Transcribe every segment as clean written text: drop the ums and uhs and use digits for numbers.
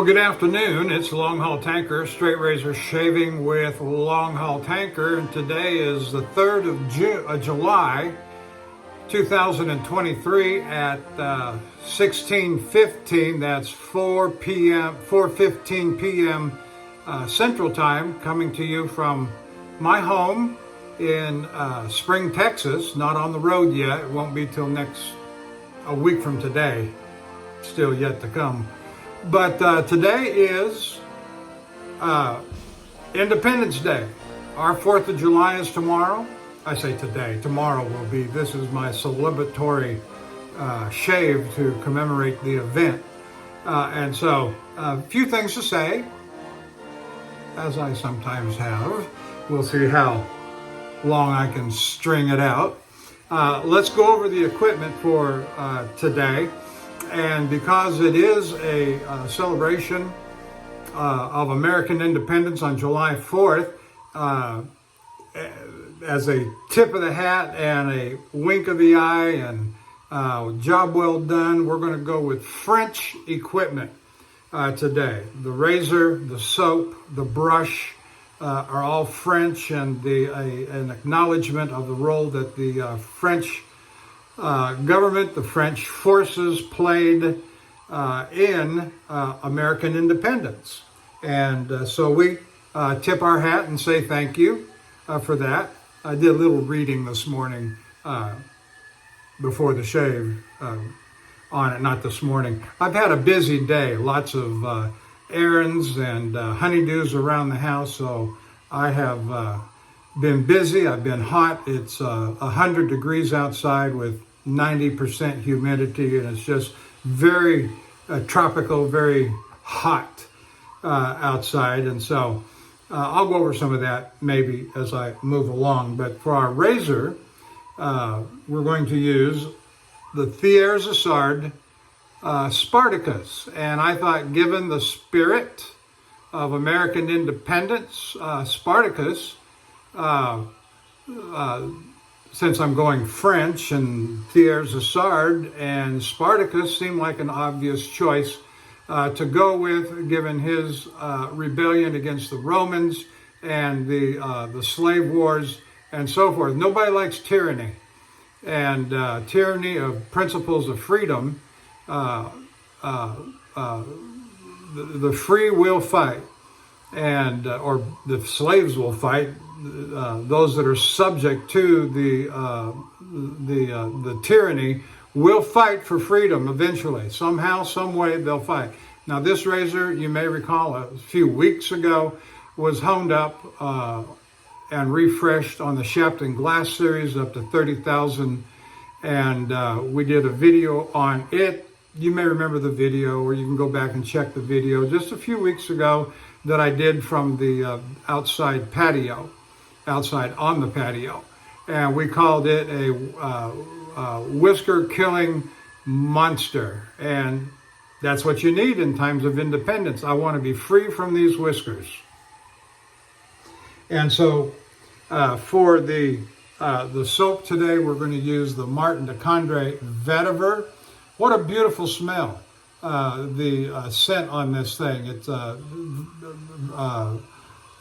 good afternoon. It's Longhaultanker, straight razor shaving with Longhaultanker, and today is the 3rd of July, 2023 at 16:15. That's 4:15 p.m. Central Time, coming to you from my home in Spring, Texas. Not on the road yet. It won't be till a week from today. Still yet to come. But today is Independence Day. Our 4th of July is tomorrow. I say today. Tomorrow will be. This is my celebratory shave to commemorate the event. And so, a few things to say, as I sometimes have. We'll see how long I can string it out. Let's go over the equipment for today. And because it is a celebration of American independence on July 4th, as a tip of the hat and a wink of the eye and job well done, we're going to go with French equipment today. The razor, the soap, the brush are all French, and an acknowledgement of the role that the French government, the French forces played in American independence. And so we tip our hat and say thank you for that. I did a little reading this morning before the shave on it, not this morning. I've had a busy day, lots of errands and honeydews around the house, so I have been busy. I've been hot. It's 100 degrees outside with 90% humidity, and it's just very tropical, very hot outside. And so I'll go over some of that maybe as I move along. But for our razor, we're going to use the Thiers Issard Spartacus. And I thought, given the spirit of American independence, Spartacus, since I'm going French, and Thiers Issard and Spartacus seemed like an obvious choice to go with, given his rebellion against the Romans and the slave wars and so forth. Nobody likes tyranny, and tyranny of principles of freedom. The free will fight, and or the slaves will fight. Those that are subject to the tyranny will fight for freedom eventually. Somehow, some way, they'll fight. Now, this razor, you may recall, a few weeks ago, was honed up and refreshed on the Shapton Glass series up to 30,000, and we did a video on it. You may remember the video, or you can go back and check the video just a few weeks ago that I did from the outside on the patio, and we called it a whisker killing monster. And that's what you need in times of independence. I want to be free from these whiskers. And so for the soap today, we're going to use the Candre Vetyver. What a beautiful smell. The scent on this thing. It's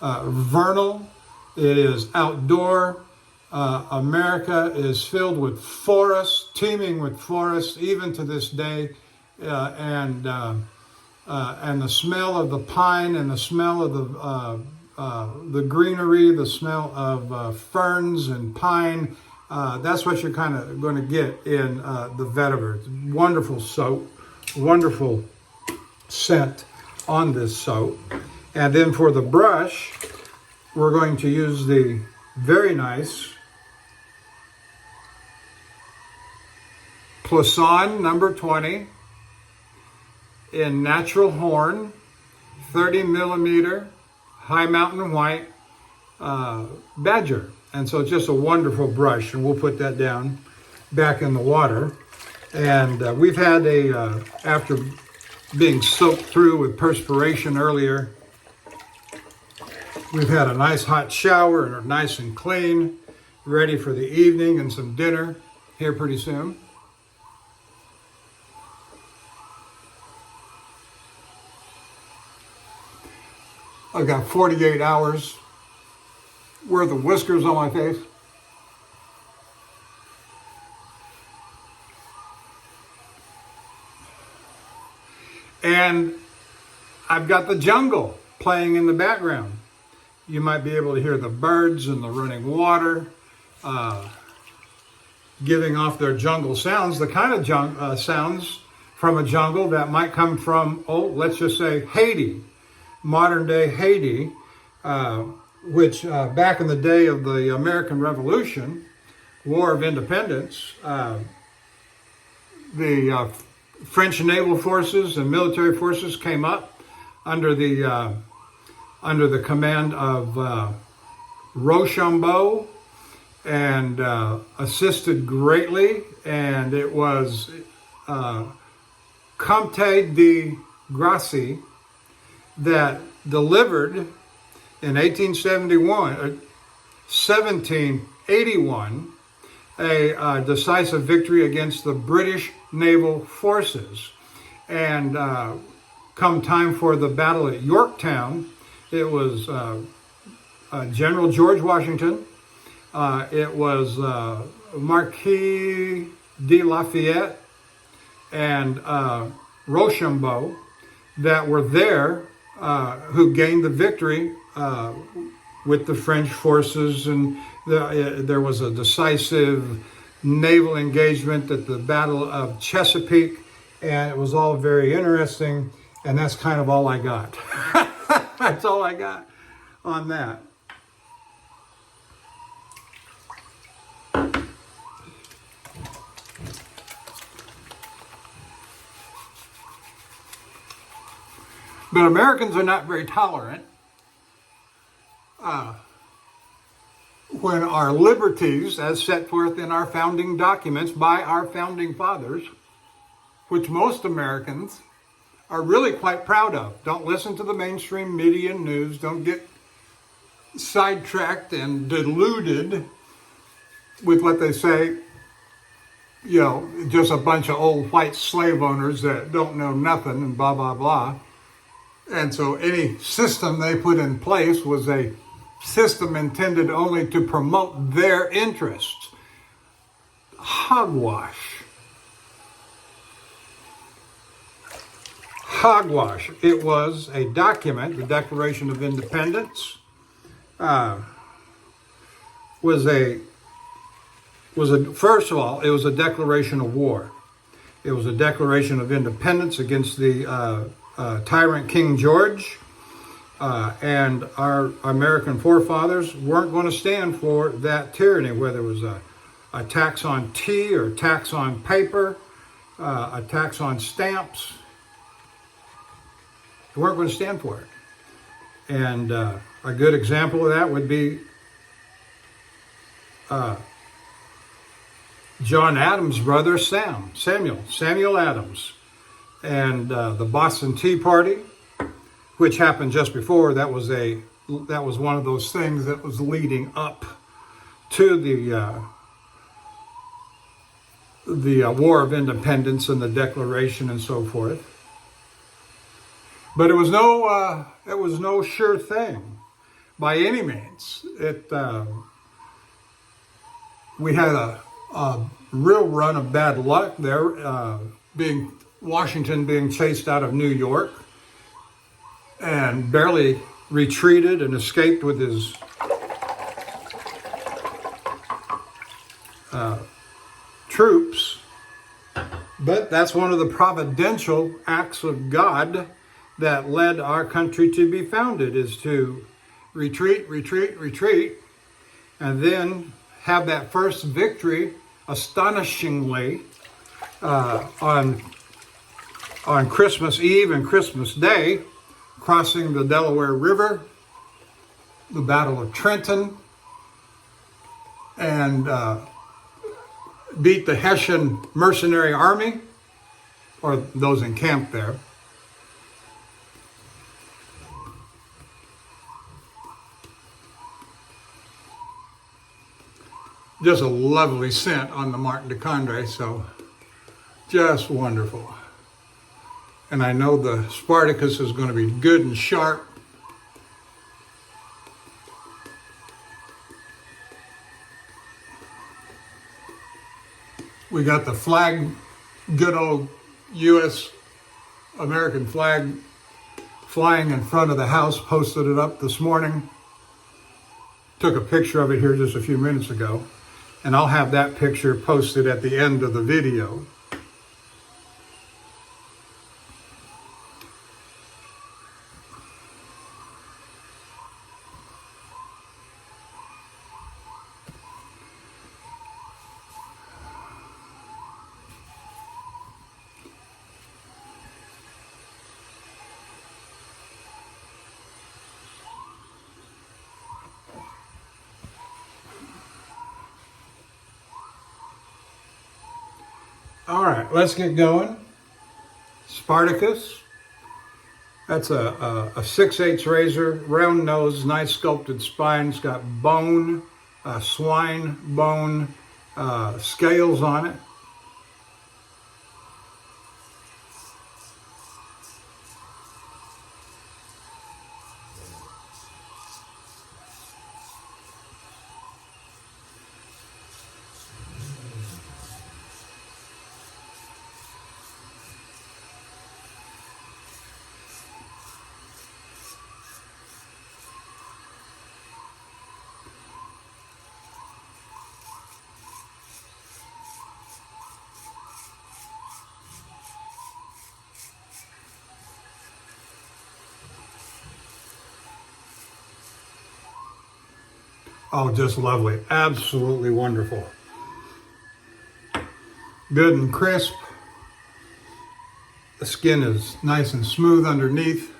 vernal. It is outdoor. America is filled with forests, teeming with forests, even to this day. And the smell of the pine, and the smell of the greenery, the smell of ferns and pine. That's what you're kind of going to get in the Vetyver. It's wonderful soap, wonderful scent on this soap. And then for the brush, we're going to use the very nice Plisson number 20 in natural horn, 30 millimeter, high mountain white badger. And so it's just a wonderful brush, and we'll put that down back in the water. And we've had after being soaked through with perspiration earlier, we've had a nice hot shower and are nice and clean, ready for the evening and some dinner here pretty soon. I've got 48 hours worth of whiskers on my face. And I've got the jungle playing in the background. You might be able to hear the birds and the running water giving off their jungle sounds, the kind of sounds from a jungle that might come from, let's just say Haiti, modern day Haiti, which back in the day of the American Revolution, War of Independence, the French naval forces and military forces came up under the command of Rochambeau and assisted greatly, and it was Comte de Grasse that delivered in 1781 a decisive victory against the British naval forces. And come time for the battle at Yorktown, it was General George Washington, it was Marquis de Lafayette and Rochambeau that were there, who gained the victory with the French forces, and there was a decisive naval engagement at the Battle of Chesapeake, and it was all very interesting, and that's kind of all I got. That's all I got on that. But Americans are not very tolerant when our liberties, as set forth in our founding documents by our founding fathers, which most Americans are really quite proud of. Don't listen to the mainstream media and news. Don't get sidetracked and deluded with what they say, just a bunch of old white slave owners that don't know nothing and blah, blah, blah. And so any system they put in place was a system intended only to promote their interests. Hogwash. Hogwash. It was a document, the Declaration of Independence, first of all, it was a declaration of war. It was a declaration of independence against the tyrant King George, and our American forefathers weren't going to stand for that tyranny, whether it was a tax on tea or a tax on paper, a tax on stamps. They weren't going to stand for it. And a good example of that would be John Adams' brother Samuel Adams, and the Boston Tea Party, which happened just before. That was one of those things that was leading up to the War of Independence and the Declaration and so forth. But it was no sure thing by any means. We had a real run of bad luck there, Washington being chased out of New York and barely retreated and escaped with his troops. But that's one of the providential acts of God that led our country to be founded, is to retreat, and then have that first victory, astonishingly, on Christmas Eve and Christmas Day, crossing the Delaware River, the Battle of Trenton, and beat the Hessian mercenary army, or those encamped there. Just a lovely scent on the Martin de Candre, so just wonderful. And I know the Spartacus is going to be good and sharp We got the flag, good old U.S. American flag flying in front of the house, posted it up this morning. Took a picture of it here just a few minutes ago, and I'll have that picture posted at the end of the video. All right, let's get going. Spartacus. That's a 6/8 razor, round nose, nice sculpted spine. It's got bone, swine bone scales on it. Oh, just lovely. Absolutely wonderful. Good and crisp. The skin is nice and smooth underneath.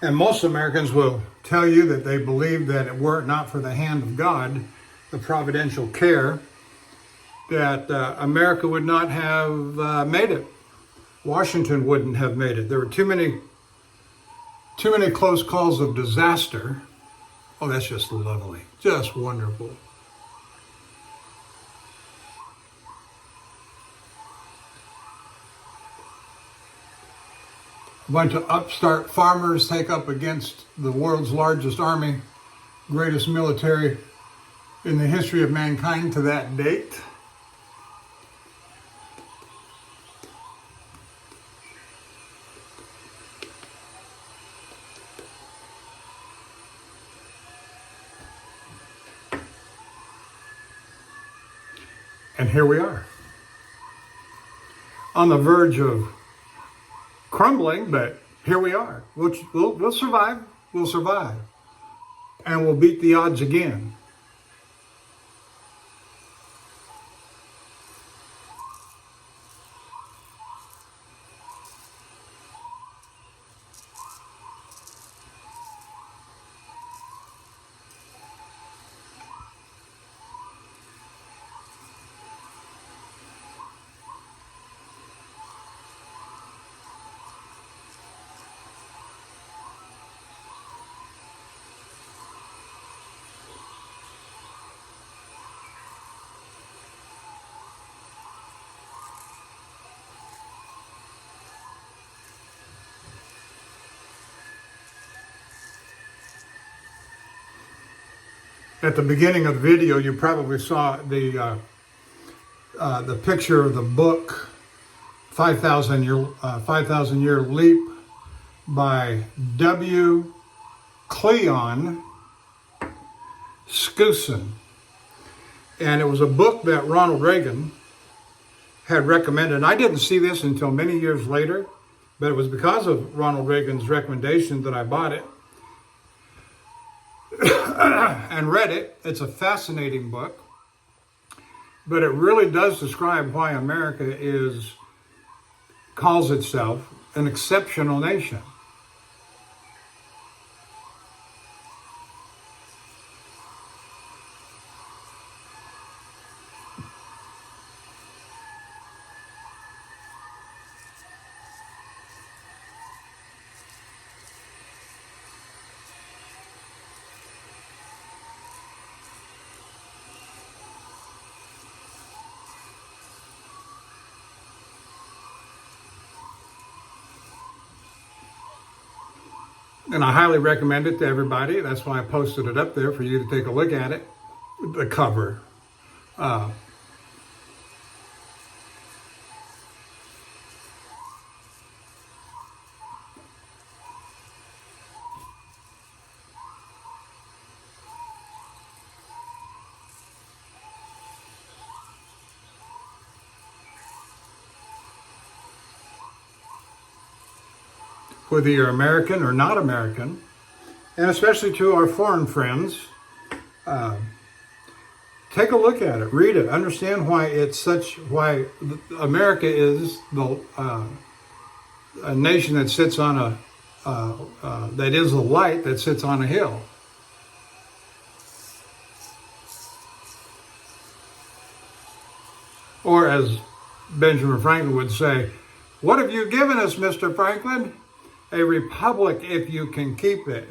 And most Americans will tell you that they believe that were it not for the hand of God, the providential care, that America would not have made it. Washington wouldn't have made it. There were too many close calls of disaster. Oh, that's just lovely. Just wonderful. A bunch of upstart farmers take up against the world's largest army, greatest military in the history of mankind to that date. And here we are, on the verge of crumbling, but here we are. We'll survive. We'll survive. And we'll beat the odds again. At the beginning of the video, you probably saw the picture of the book 5,000 Year Leap by W. Cleon Skousen. And it was a book that Ronald Reagan had recommended. And I didn't see this until many years later, but it was because of Ronald Reagan's recommendation that I bought it and read it. It's a fascinating book, but it really does describe why America calls itself an exceptional nation. And I highly recommend it to everybody. That's why I posted it up there for you to take a look at it. The cover. Whether you're American or not American, and especially to our foreign friends, take a look at it, read it, understand why America is a nation that sits on that is a light that sits on a hill. Or as Benjamin Franklin would say, "What have you given us, Mr. Franklin? A republic if you can keep it."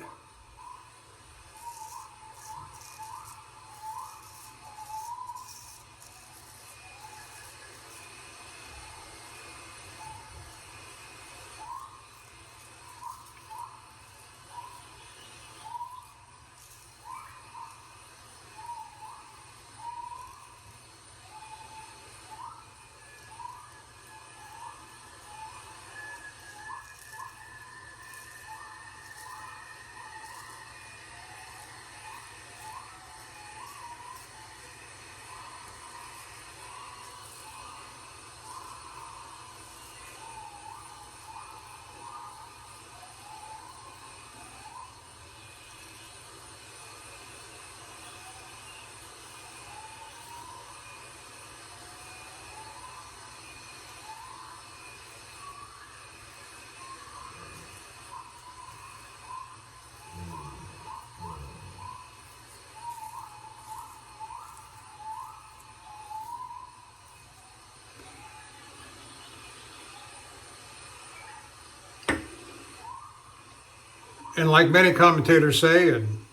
And like many commentators say, and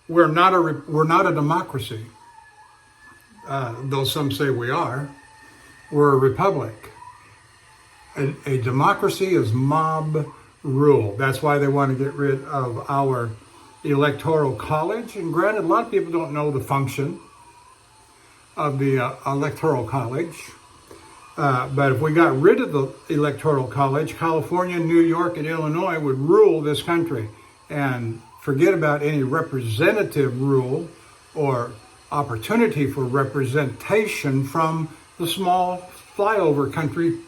we're not a democracy, though some say we are. We're a republic. A democracy is mob rule. That's why they want to get rid of our electoral college. And granted, a lot of people don't know the function of the electoral college. But if we got rid of the electoral college, California, New York, and Illinois would rule this country, and forget about any representative rule or opportunity for representation from the small flyover country.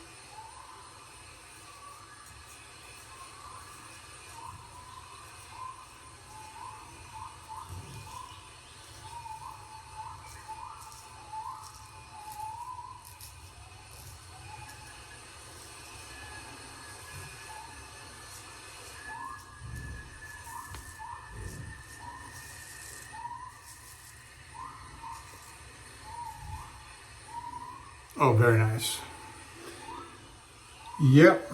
Oh, very nice. Yep.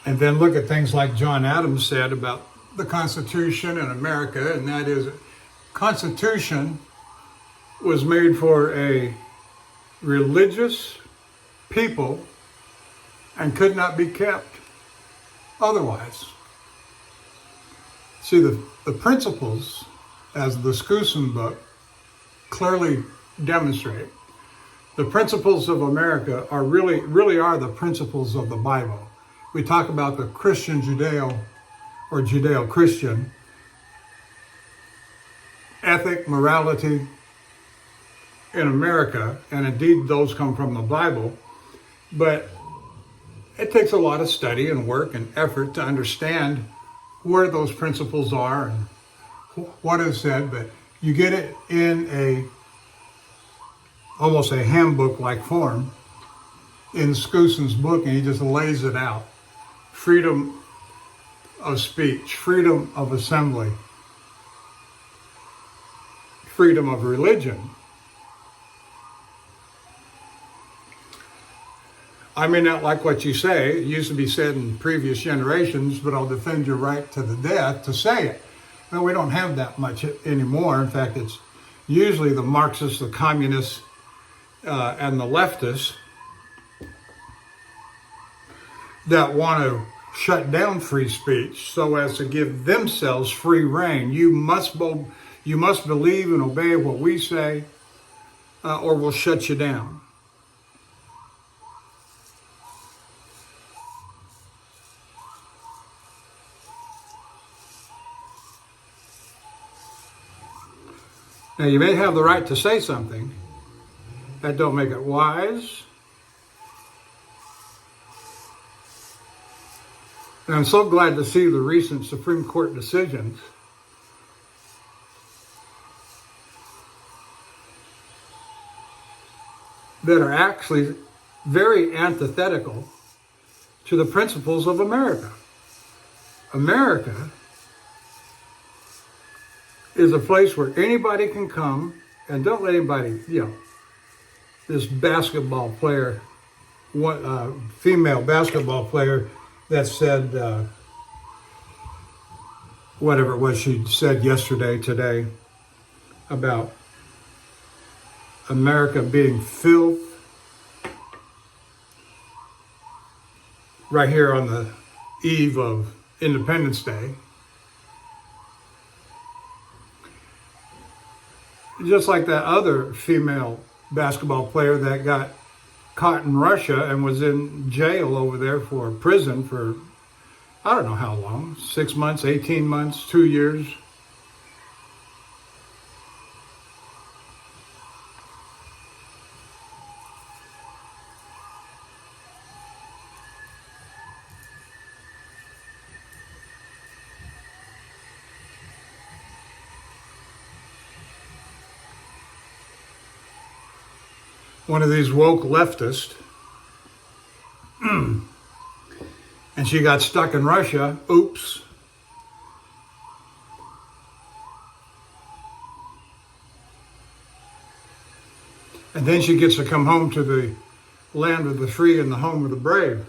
And then look at things like John Adams said about the Constitution in America, and that is, Constitution was made for a religious people and could not be kept otherwise. See, the principles, as the Plisson book clearly demonstrate, the principles of America are really are the principles of the Bible. We talk about the Christian Judeo or Judeo-Christian ethic, morality in America, and indeed those come from the Bible, but it takes a lot of study and work and effort to understand where those principles are and what is said, but you get it in almost a handbook-like form in Plison's book, and he just lays it out. Freedom of speech, freedom of assembly, freedom of religion. I may not like what you say. It used to be said in previous generations, but I'll defend your right to the death to say it. Well, we don't have that much anymore. In fact, it's usually the Marxists, the communists, and the leftists that want to shut down free speech so as to give themselves free rein. You must believe and obey what we say, or we'll shut you down. Now, you may have the right to say something. That don't make it wise. And I'm so glad to see the recent Supreme Court decisions that are actually very antithetical to the principles of America. America is a place where anybody can come, and don't let anybody, this basketball player, female basketball player that said whatever it was she said today, about America being filth, right here on the eve of Independence Day. Just like that other female basketball player that got caught in Russia and was in jail over there for prison for, I don't know how long, 6 months, 18 months, 2 years. One of these woke leftists, and she got stuck in Russia. Oops. And then she gets to come home to the land of the free and the home of the brave.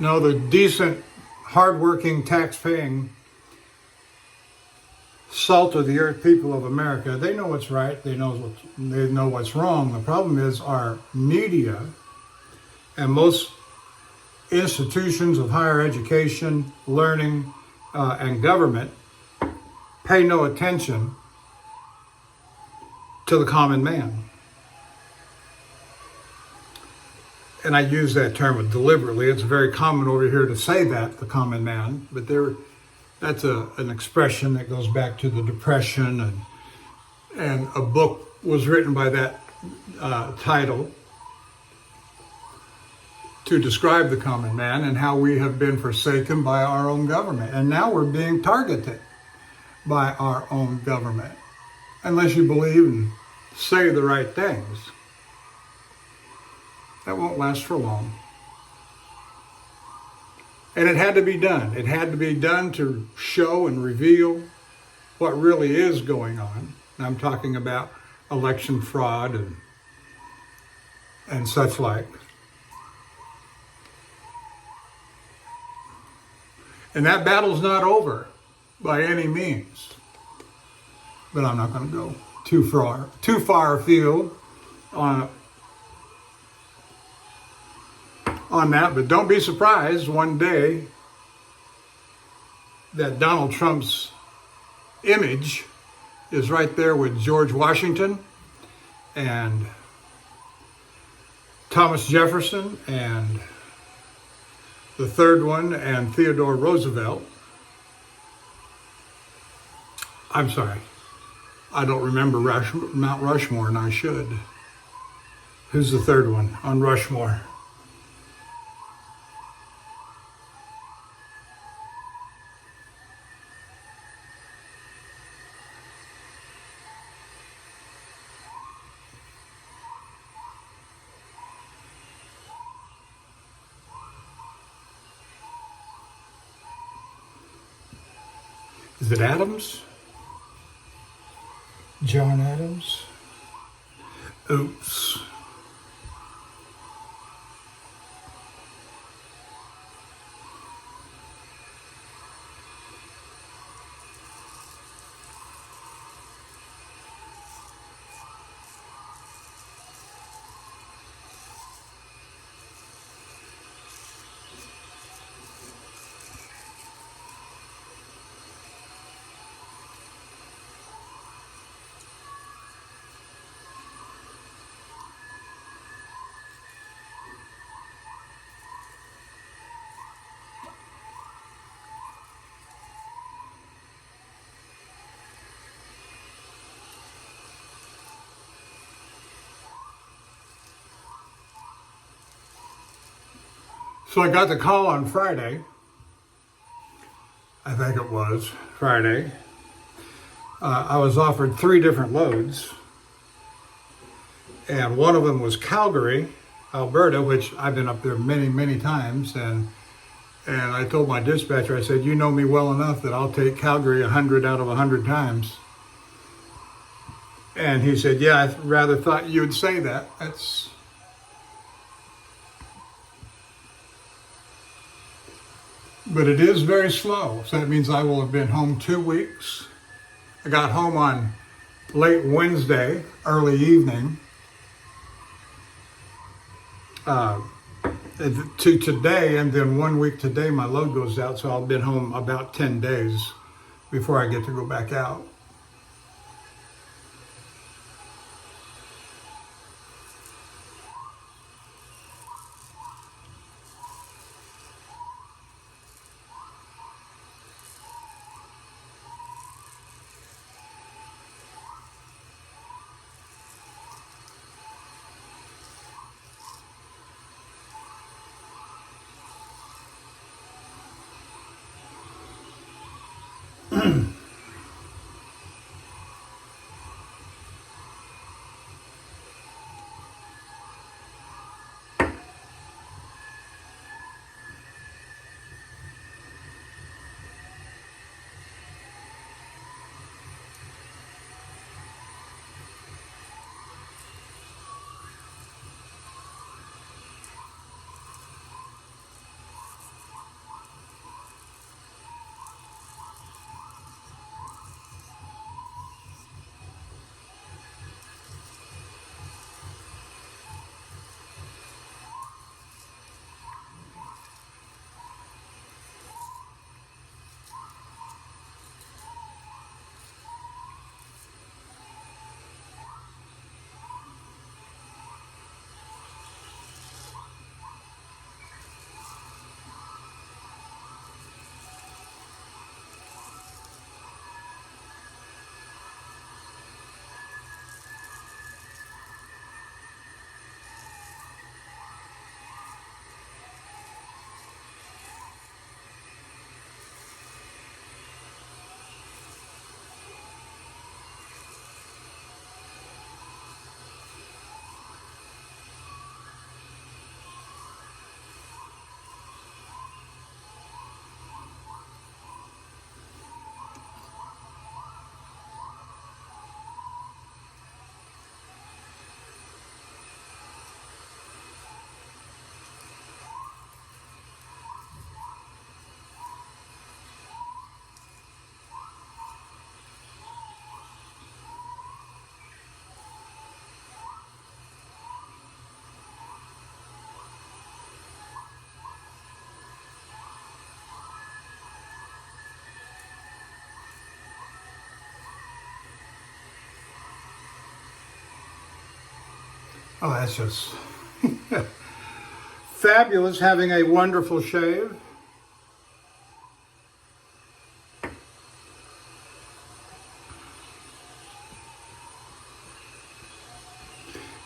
No, the decent, hardworking, tax-paying, salt of the earth people of America, they know what's right, they know what's wrong. The problem is our media and most institutions of higher education, learning, and government pay no attention to the common man. And I use that term deliberately. It's very common over here to say that, the common man, but that's an expression that goes back to the Depression, and a book was written by that title to describe the common man and how we have been forsaken by our own government. And now we're being targeted by our own government, unless you believe and say the right things. That won't last for long. And it had to be done. It had to be done to show and reveal what really is going on. And I'm talking about election fraud and such like. And that battle's not over by any means. But I'm not going to go too far afield on that. But don't be surprised one day that Donald Trump's image is right there with George Washington and Thomas Jefferson and the third one and Theodore Roosevelt. I'm sorry. I don't remember Mount Rushmore, and I should. Who's the third one on Rushmore? Is it Adams? John Adams? Oops. So I got the call on Friday. I think it was Friday. I was offered 3 different loads. And one of them was Calgary, Alberta, which I've been up there many, many times. And I told my dispatcher, I said, you know me well enough that I'll take Calgary 100 out of 100 times. And he said, yeah, I rather thought you would say that. But it is very slow, so that means I will have been home 2 weeks. I got home on late Wednesday, early evening, to today, and then 1 week today my load goes out, so I'll been home about 10 days before I get to go back out. Oh, that's just fabulous, having a wonderful shave.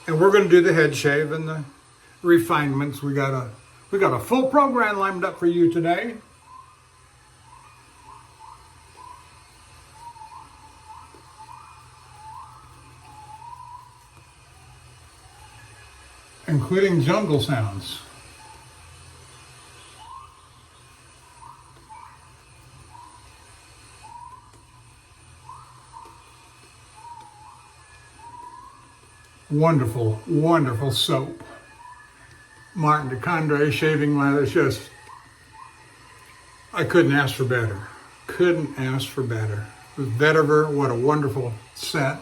And we're going to do the head shave and the refinements. We got a full program lined up for you today. Including jungle sounds. Wonderful, wonderful soap. Martin de Candre shaving lather. It's just, I couldn't ask for better. Couldn't ask for better. With Vetyver, what a wonderful scent.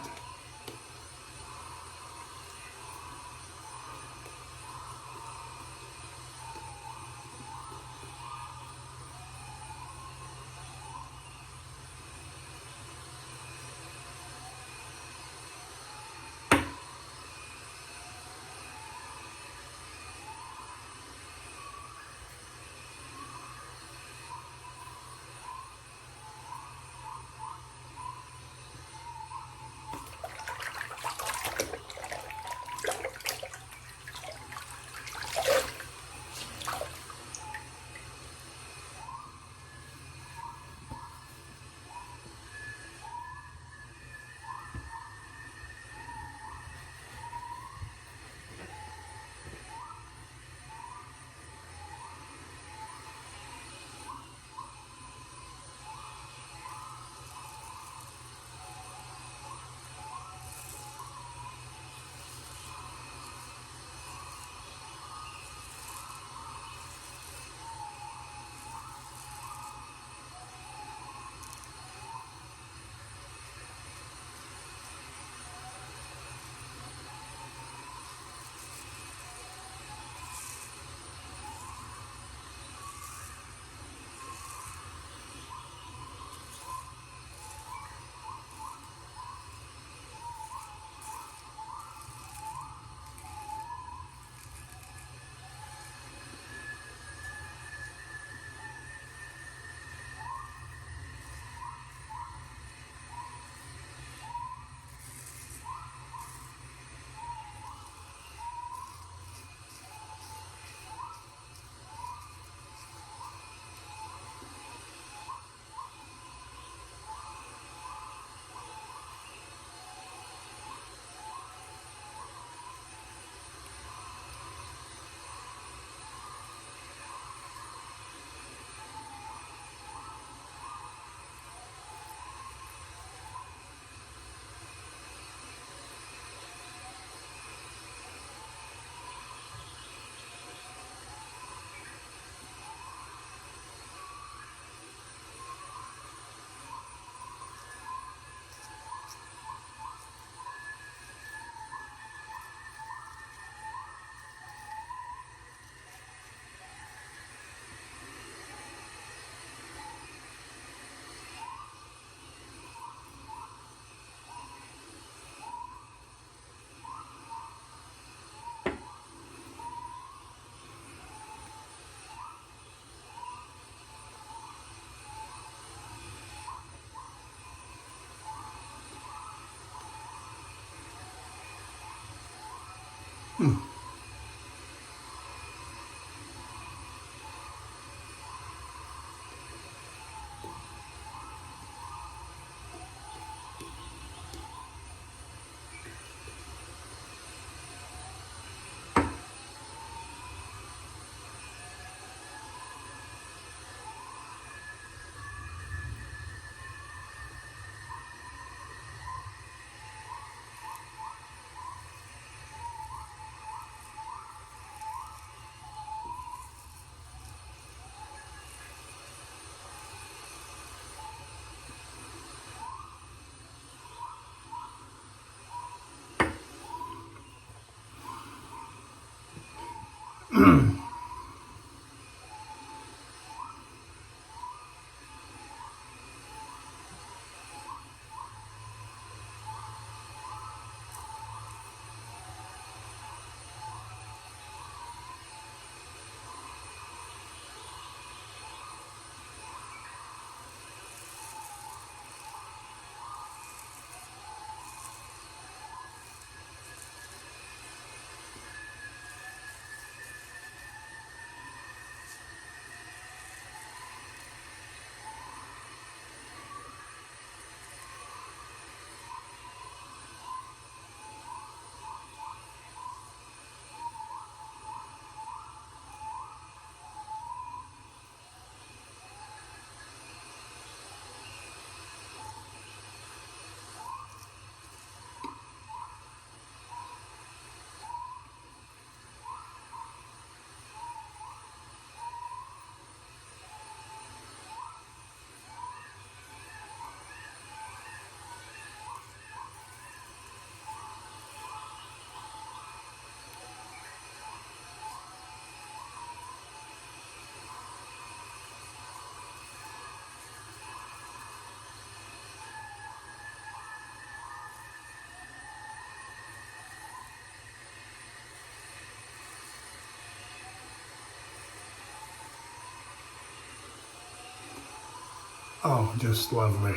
Oh, just lovely.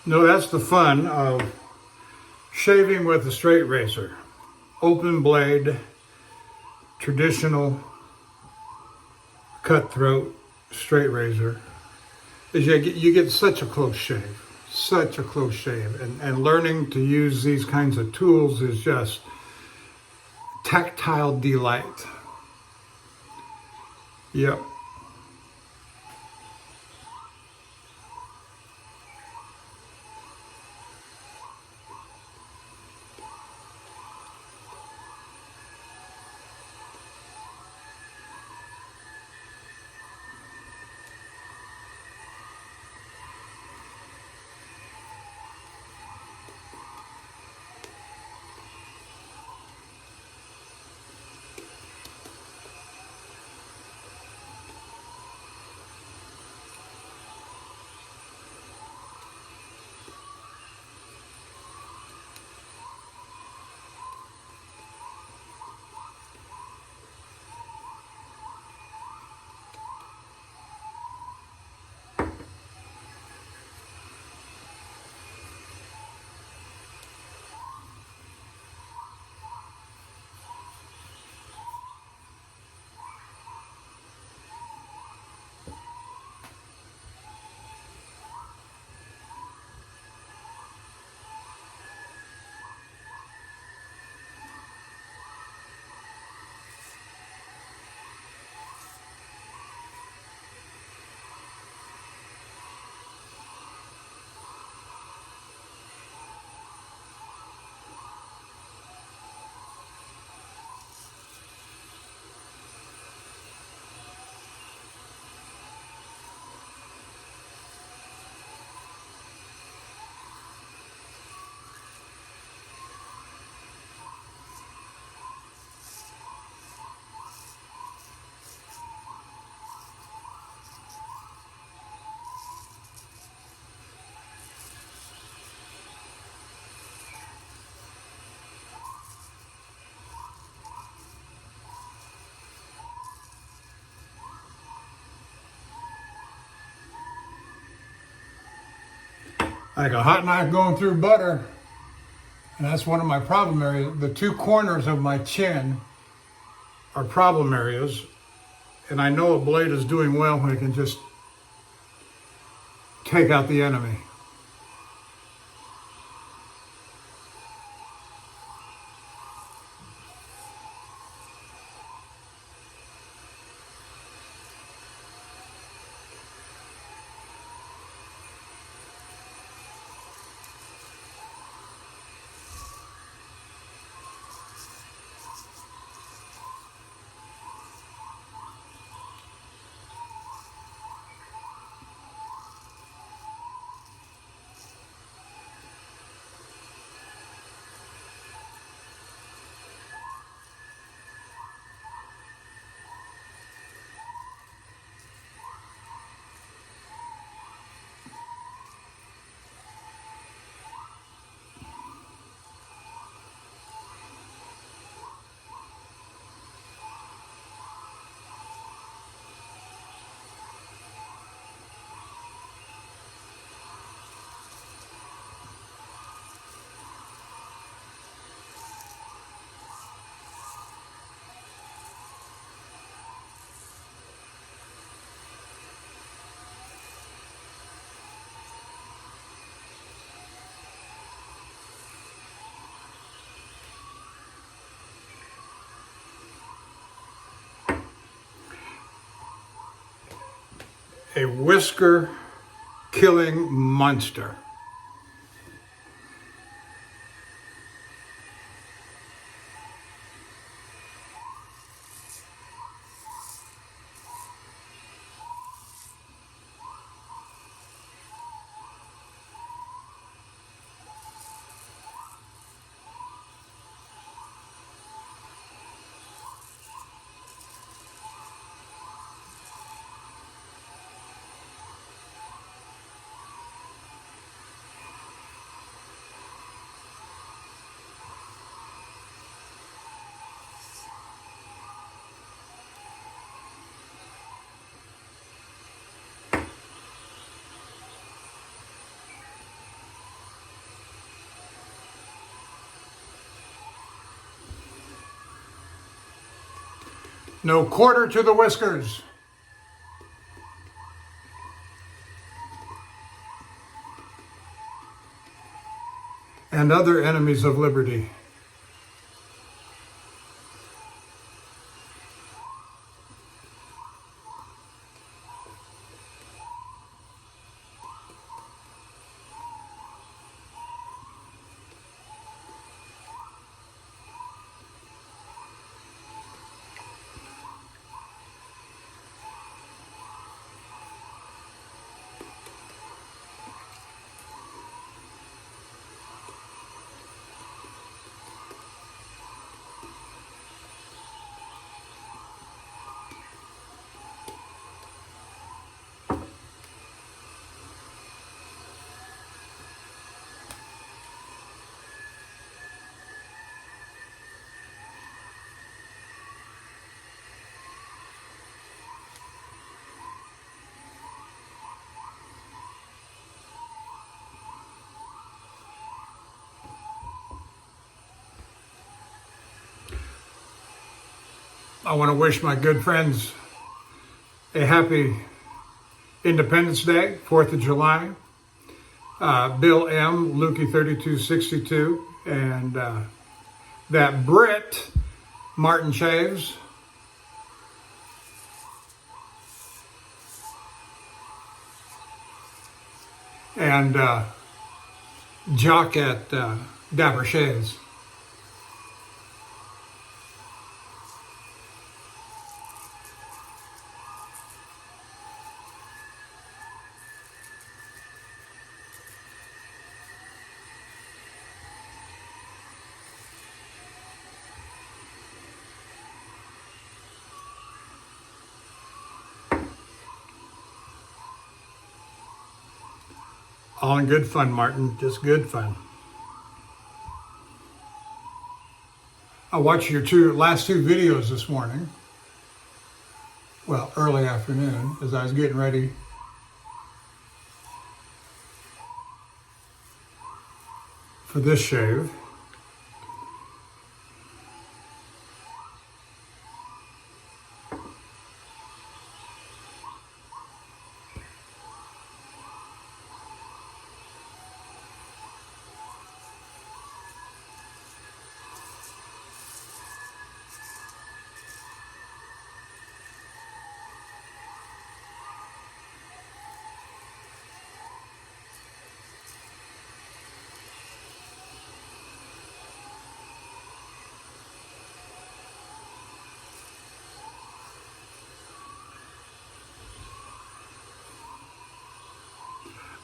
No, that's the fun of shaving with a straight razor. Open blade, traditional cutthroat straight razor. Is you get such a close shave. Such a close shave. And learning to use these kinds of tools is just tactile delight. Yep. Like a hot knife going through butter. And that's one of my problem areas. The two corners of my chin are problem areas. And I know a blade is doing well when it can just take out the enemy. A whisker killing monster. No quarter to the whiskers. And other enemies of liberty. I want to wish my good friends a happy Independence Day, 4th of July. Bill M., Lukey 3262, and that Brit, Martin Chaves. And Jock at Dapper Shaves. All in good fun, Martin, just good fun. I watched your last two videos this morning. Well, early afternoon, as I was getting ready for this shave.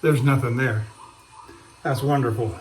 There's nothing there. That's wonderful.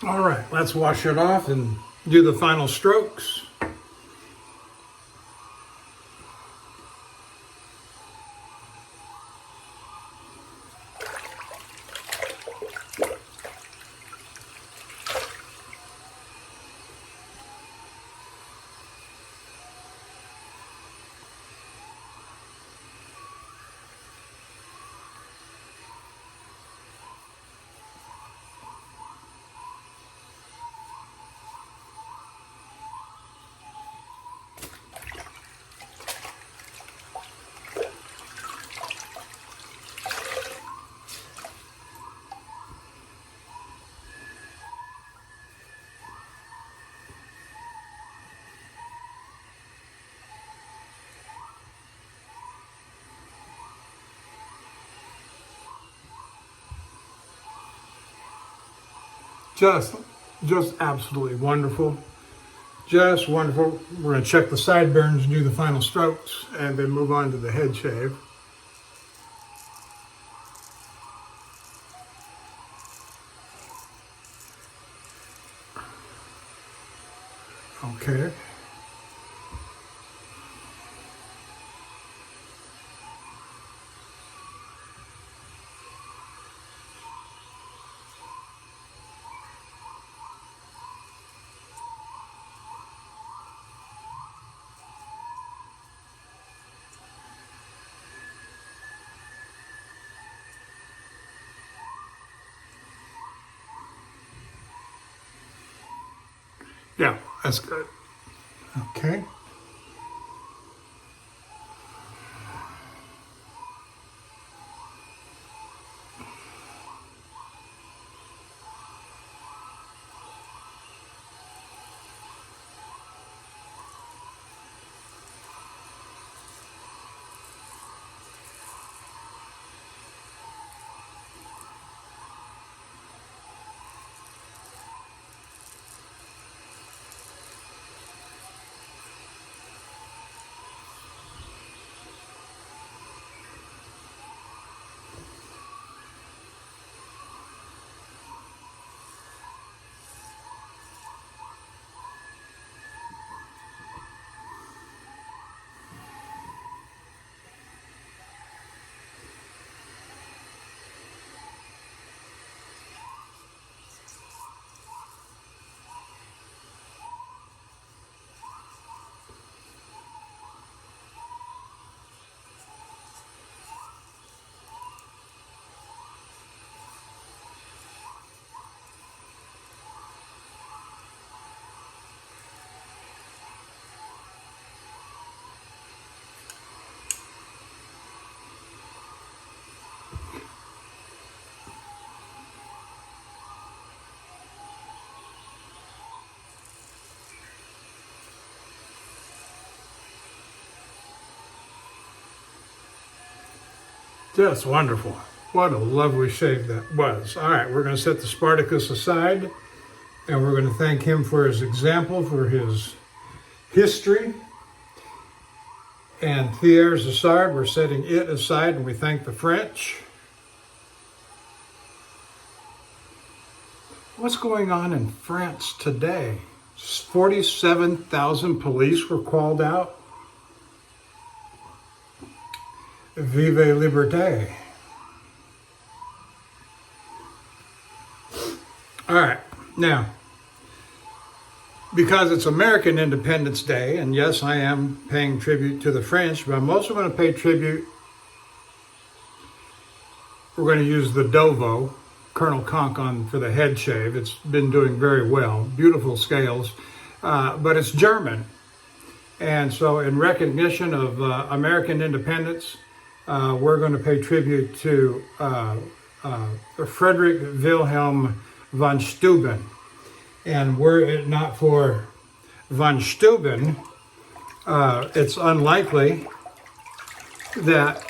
All right, let's wash it off and do the final strokes. Just absolutely wonderful. Just wonderful. We're going to check the sideburns, do the final strokes, and then move on to the head shave. Okay. Yeah, that's good. Okay. Just wonderful. What a lovely shave that was. All right, we're going to set the Spartacus aside, and we're going to thank him for his example, for his history. And Thiers Issard, we're setting it aside, and we thank the French. What's going on in France today? 47,000 police were called out. Vive Liberté. All right, now, because it's American Independence Day, and yes, I am paying tribute to the French, but I'm also going to pay tribute, we're going to use the Dovo, Colonel Conk for the head shave. It's been doing very well, beautiful scales, but it's German. And so in recognition of American independence, we're going to pay tribute to Frederick Wilhelm von Steuben. And were it not for von Steuben, it's unlikely that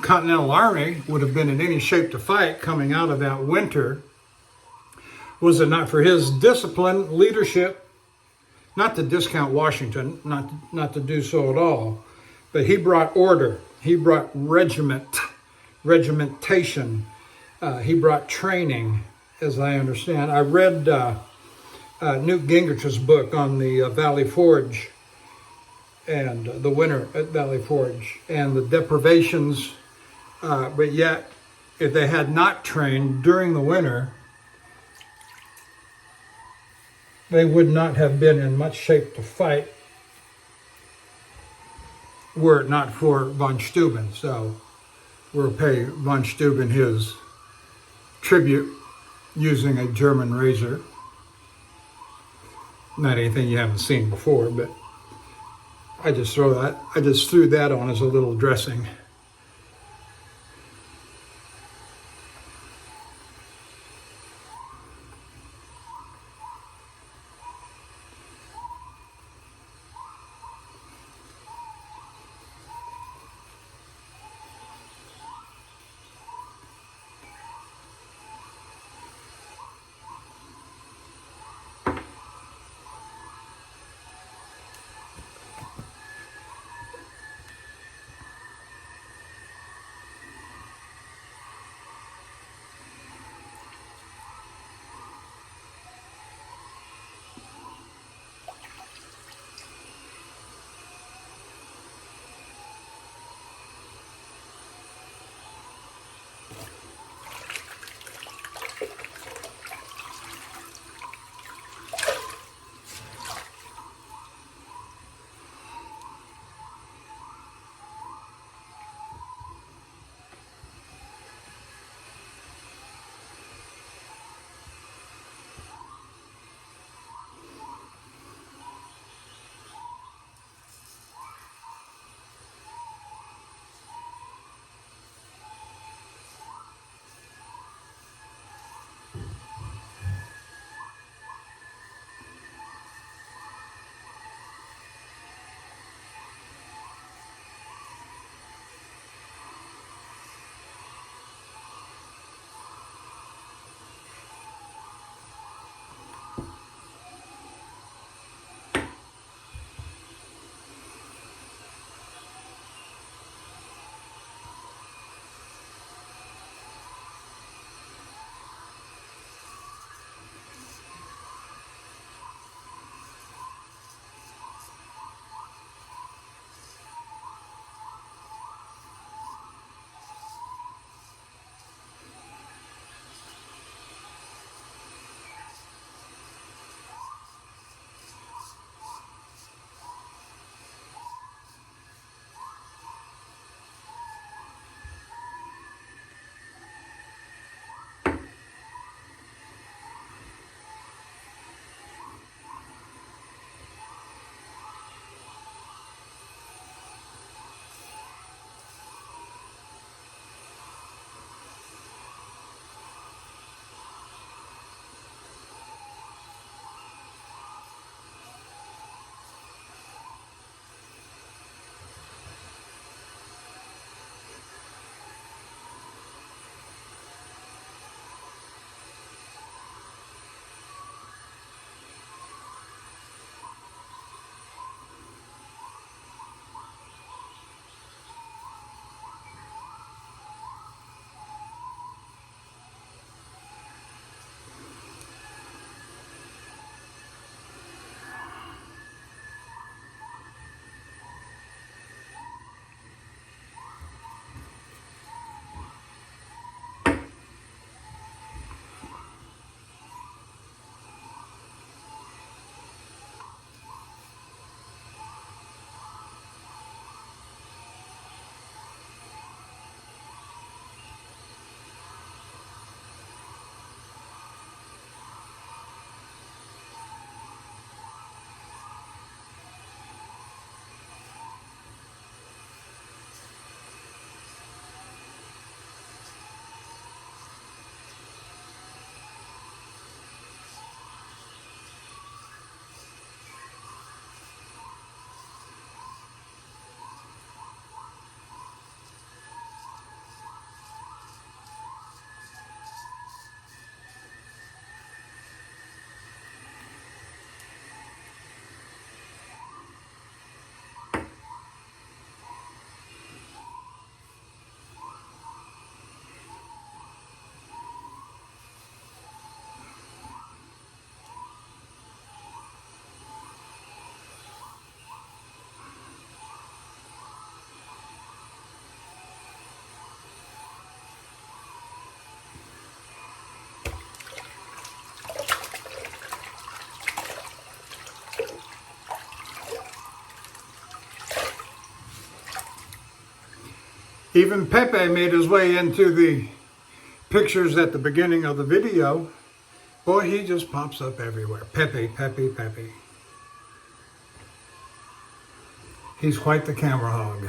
Continental Army would have been in any shape to fight coming out of that winter. Was it not for his discipline, leadership, not to discount Washington, not to do so at all, but he brought order, he brought regimentation, he brought training, as I understand. I read Newt Gingrich's book on the Valley Forge and the winter at Valley Forge and the deprivations, but yet if they had not trained during the winter, they would not have been in much shape to fight were it not for von Steuben. So we'll pay von Steuben his tribute using a German razor. Not anything you haven't seen before, but I just threw that on as a little dressing. Even Pepe made his way into the pictures at the beginning of the video. Boy, he just pops up everywhere. Pepe, Pepe, Pepe. He's quite the camera hog.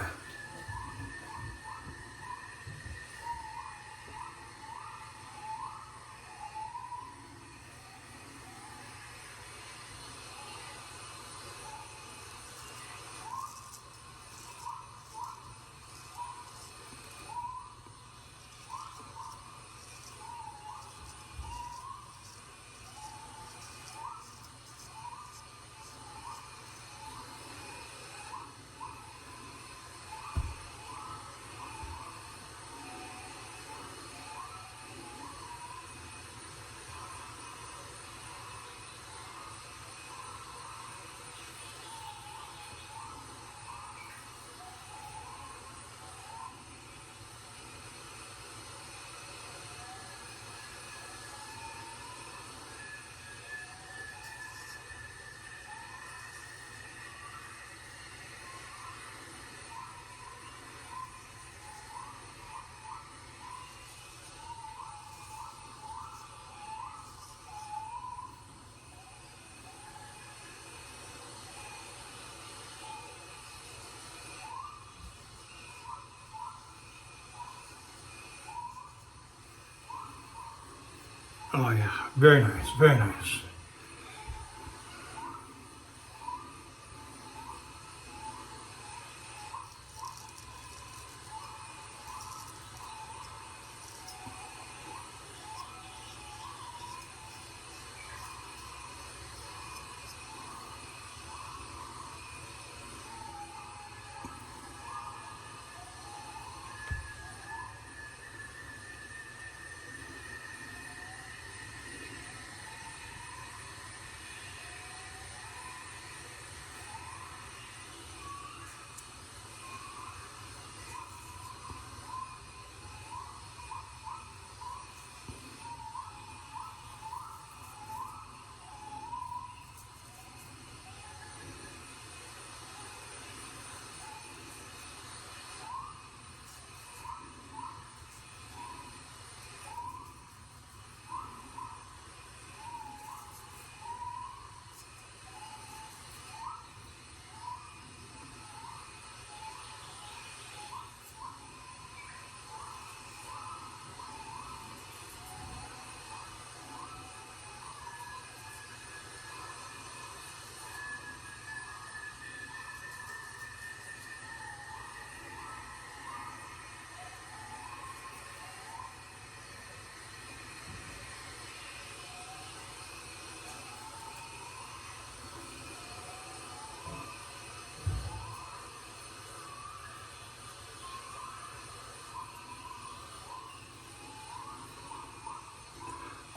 Oh yeah, very nice, very nice.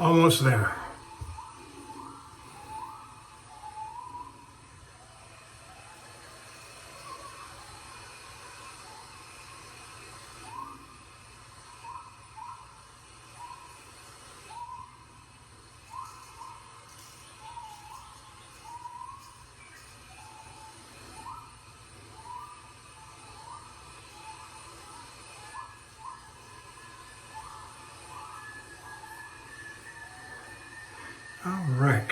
Almost there. All right.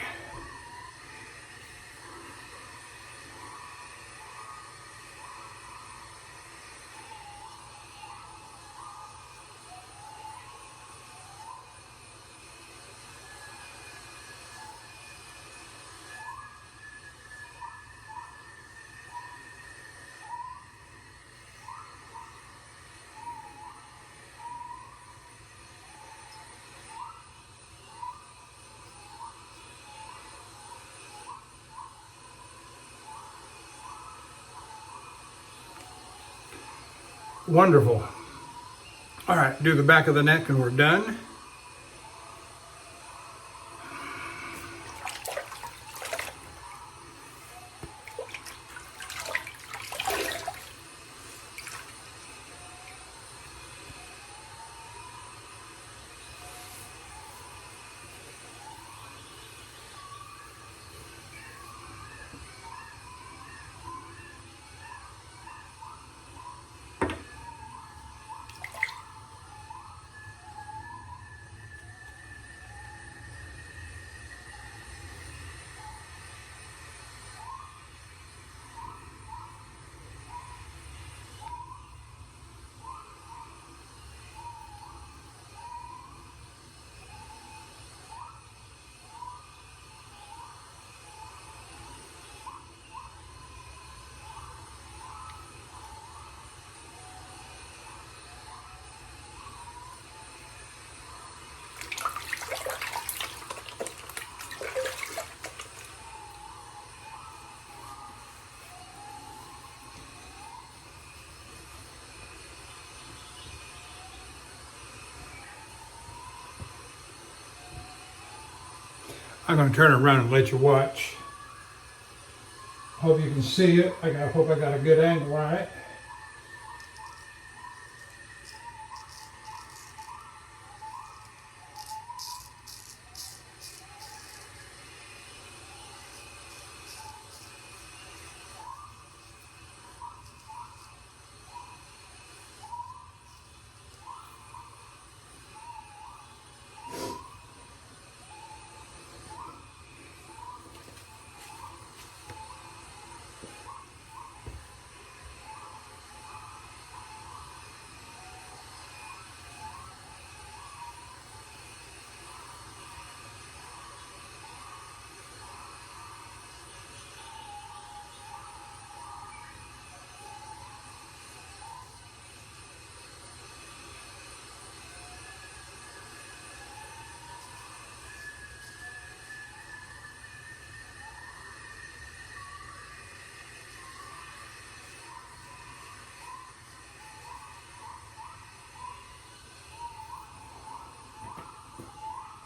Wonderful. All right, do the back of the neck and we're done. I'm going to turn it around and let you watch. Hope you can see it. I hope I got a good angle on it.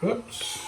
Oops.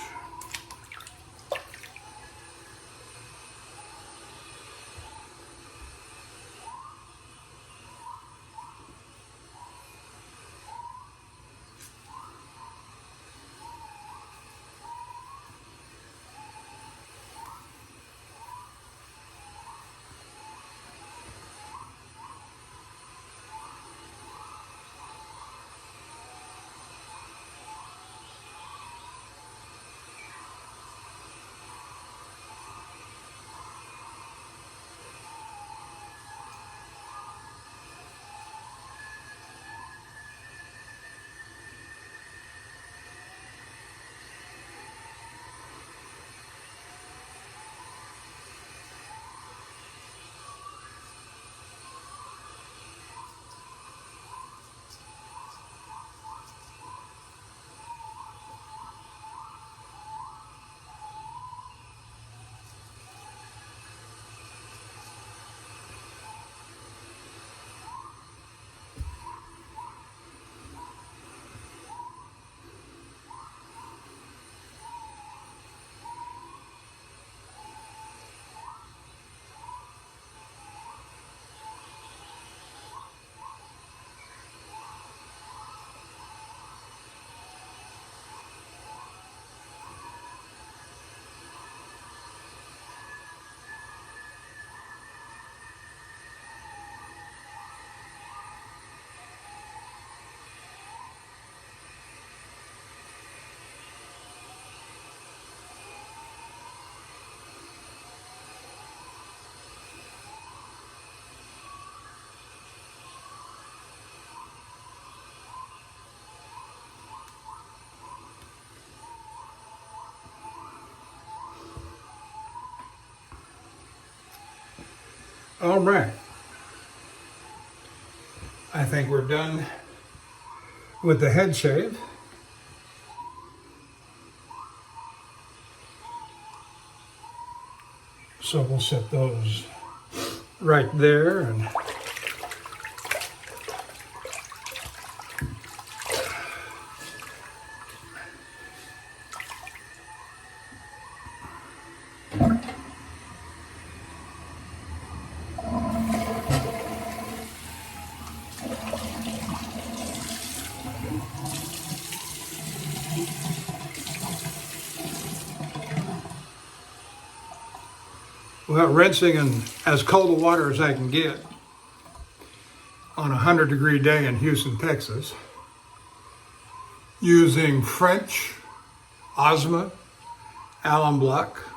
All right. I think we're done with the head shave. So we'll set those right there, and without rinsing in as cold a water as I can get on a 100-degree day in Houston, Texas, using French, Osma, alum block,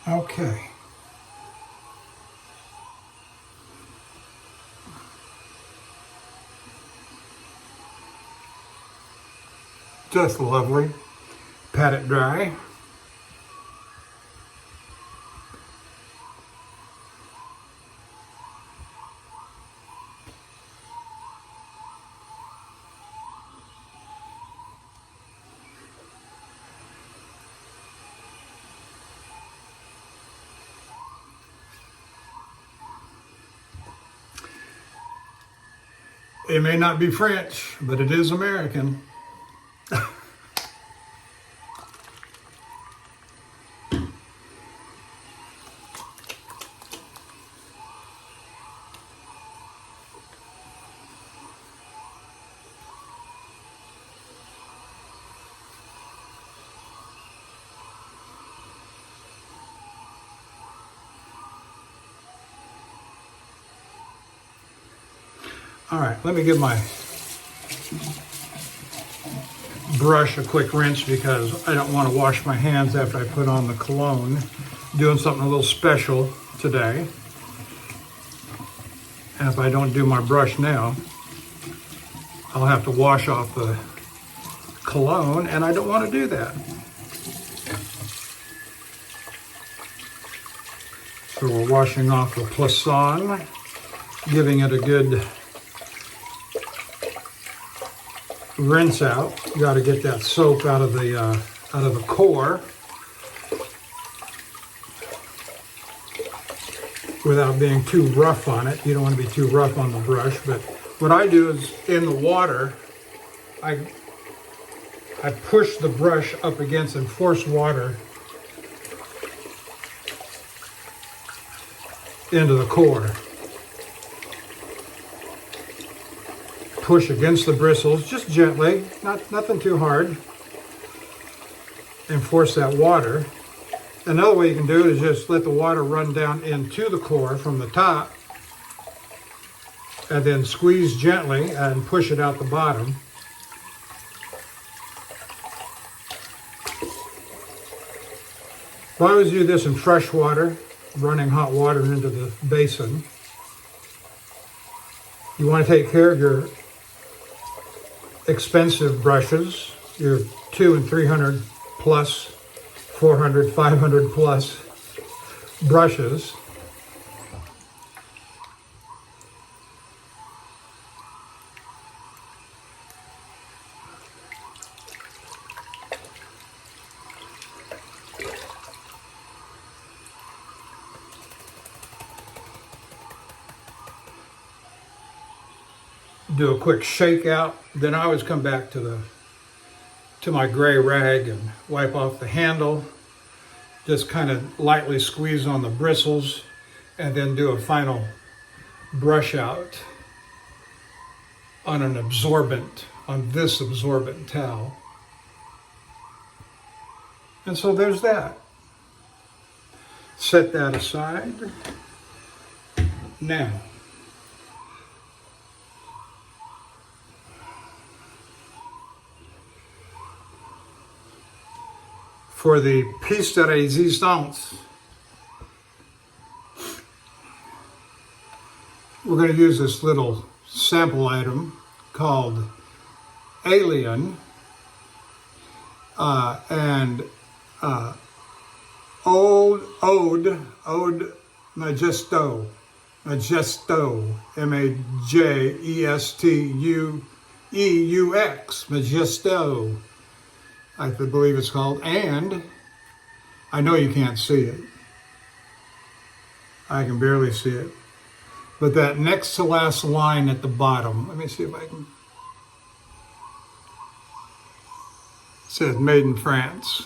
okay. Just lovely. Pat it dry. It may not be French, but it is American. All right, let me give my brush a quick rinse because I don't want to wash my hands after I put on the cologne. Doing something a little special today. And if I don't do my brush now, I'll have to wash off the cologne, and I don't want to do that. So we're washing off the Plisson, giving it a good rinse out. You got to get that soap out of the core without being too rough on it. You don't want to be too rough on the brush, but what I do is in the water, I push the brush up against and force water into the core. Push against the bristles, just gently, nothing too hard, and force that water. Another way you can do it is just let the water run down into the core from the top, and then squeeze gently and push it out the bottom. I always do this in fresh water, running hot water into the basin. You want to take care of your expensive brushes, your 200 and 300 plus, 400, 500 plus brushes. Do a quick shake out, then I always come back to my gray rag and wipe off the handle, just kind of lightly squeeze on the bristles, and then do a final brush out on this absorbent towel. And so there's that. Set that aside. Now, for the piece de resistance, we're going to use this little sample item called Alien and Ode Majesto, Majesteux, Majesto, I believe it's called. And I know you can't see it. I can barely see it. But that next to last line at the bottom, let me see if I can. It says made in France.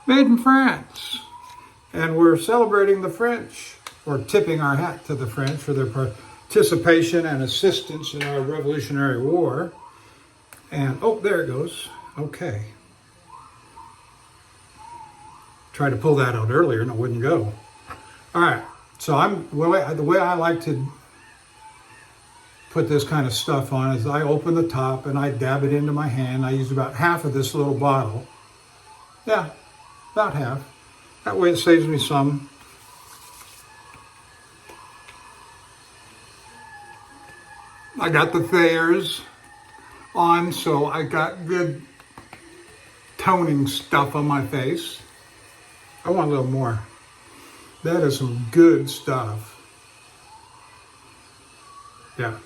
Made in France. And we're celebrating the French, or tipping our hat to the French for their participation and assistance in our Revolutionary War. And, oh, there it goes. Okay. Tried to pull that out earlier and it wouldn't go. All right, so the way I like to put this kind of stuff on is I open the top and I dab it into my hand. I use about half of this little bottle. Yeah, about half. That way it saves me some. I got the Thiers on, so I got good toning stuff on my face. I want a little more. That is some good stuff. Yeah.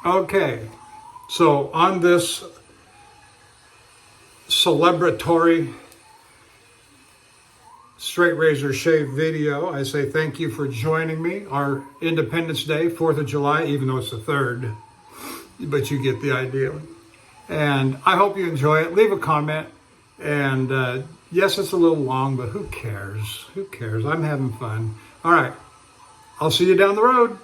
Okay, so on this celebratory straight razor shave video, I say thank you for joining me. Our Independence Day, 4th of July, even though it's the 3rd, but you get the idea. And I hope you enjoy it. Leave a comment. And yes, it's a little long, but who cares? Who cares? I'm having fun. All right, I'll see you down the road.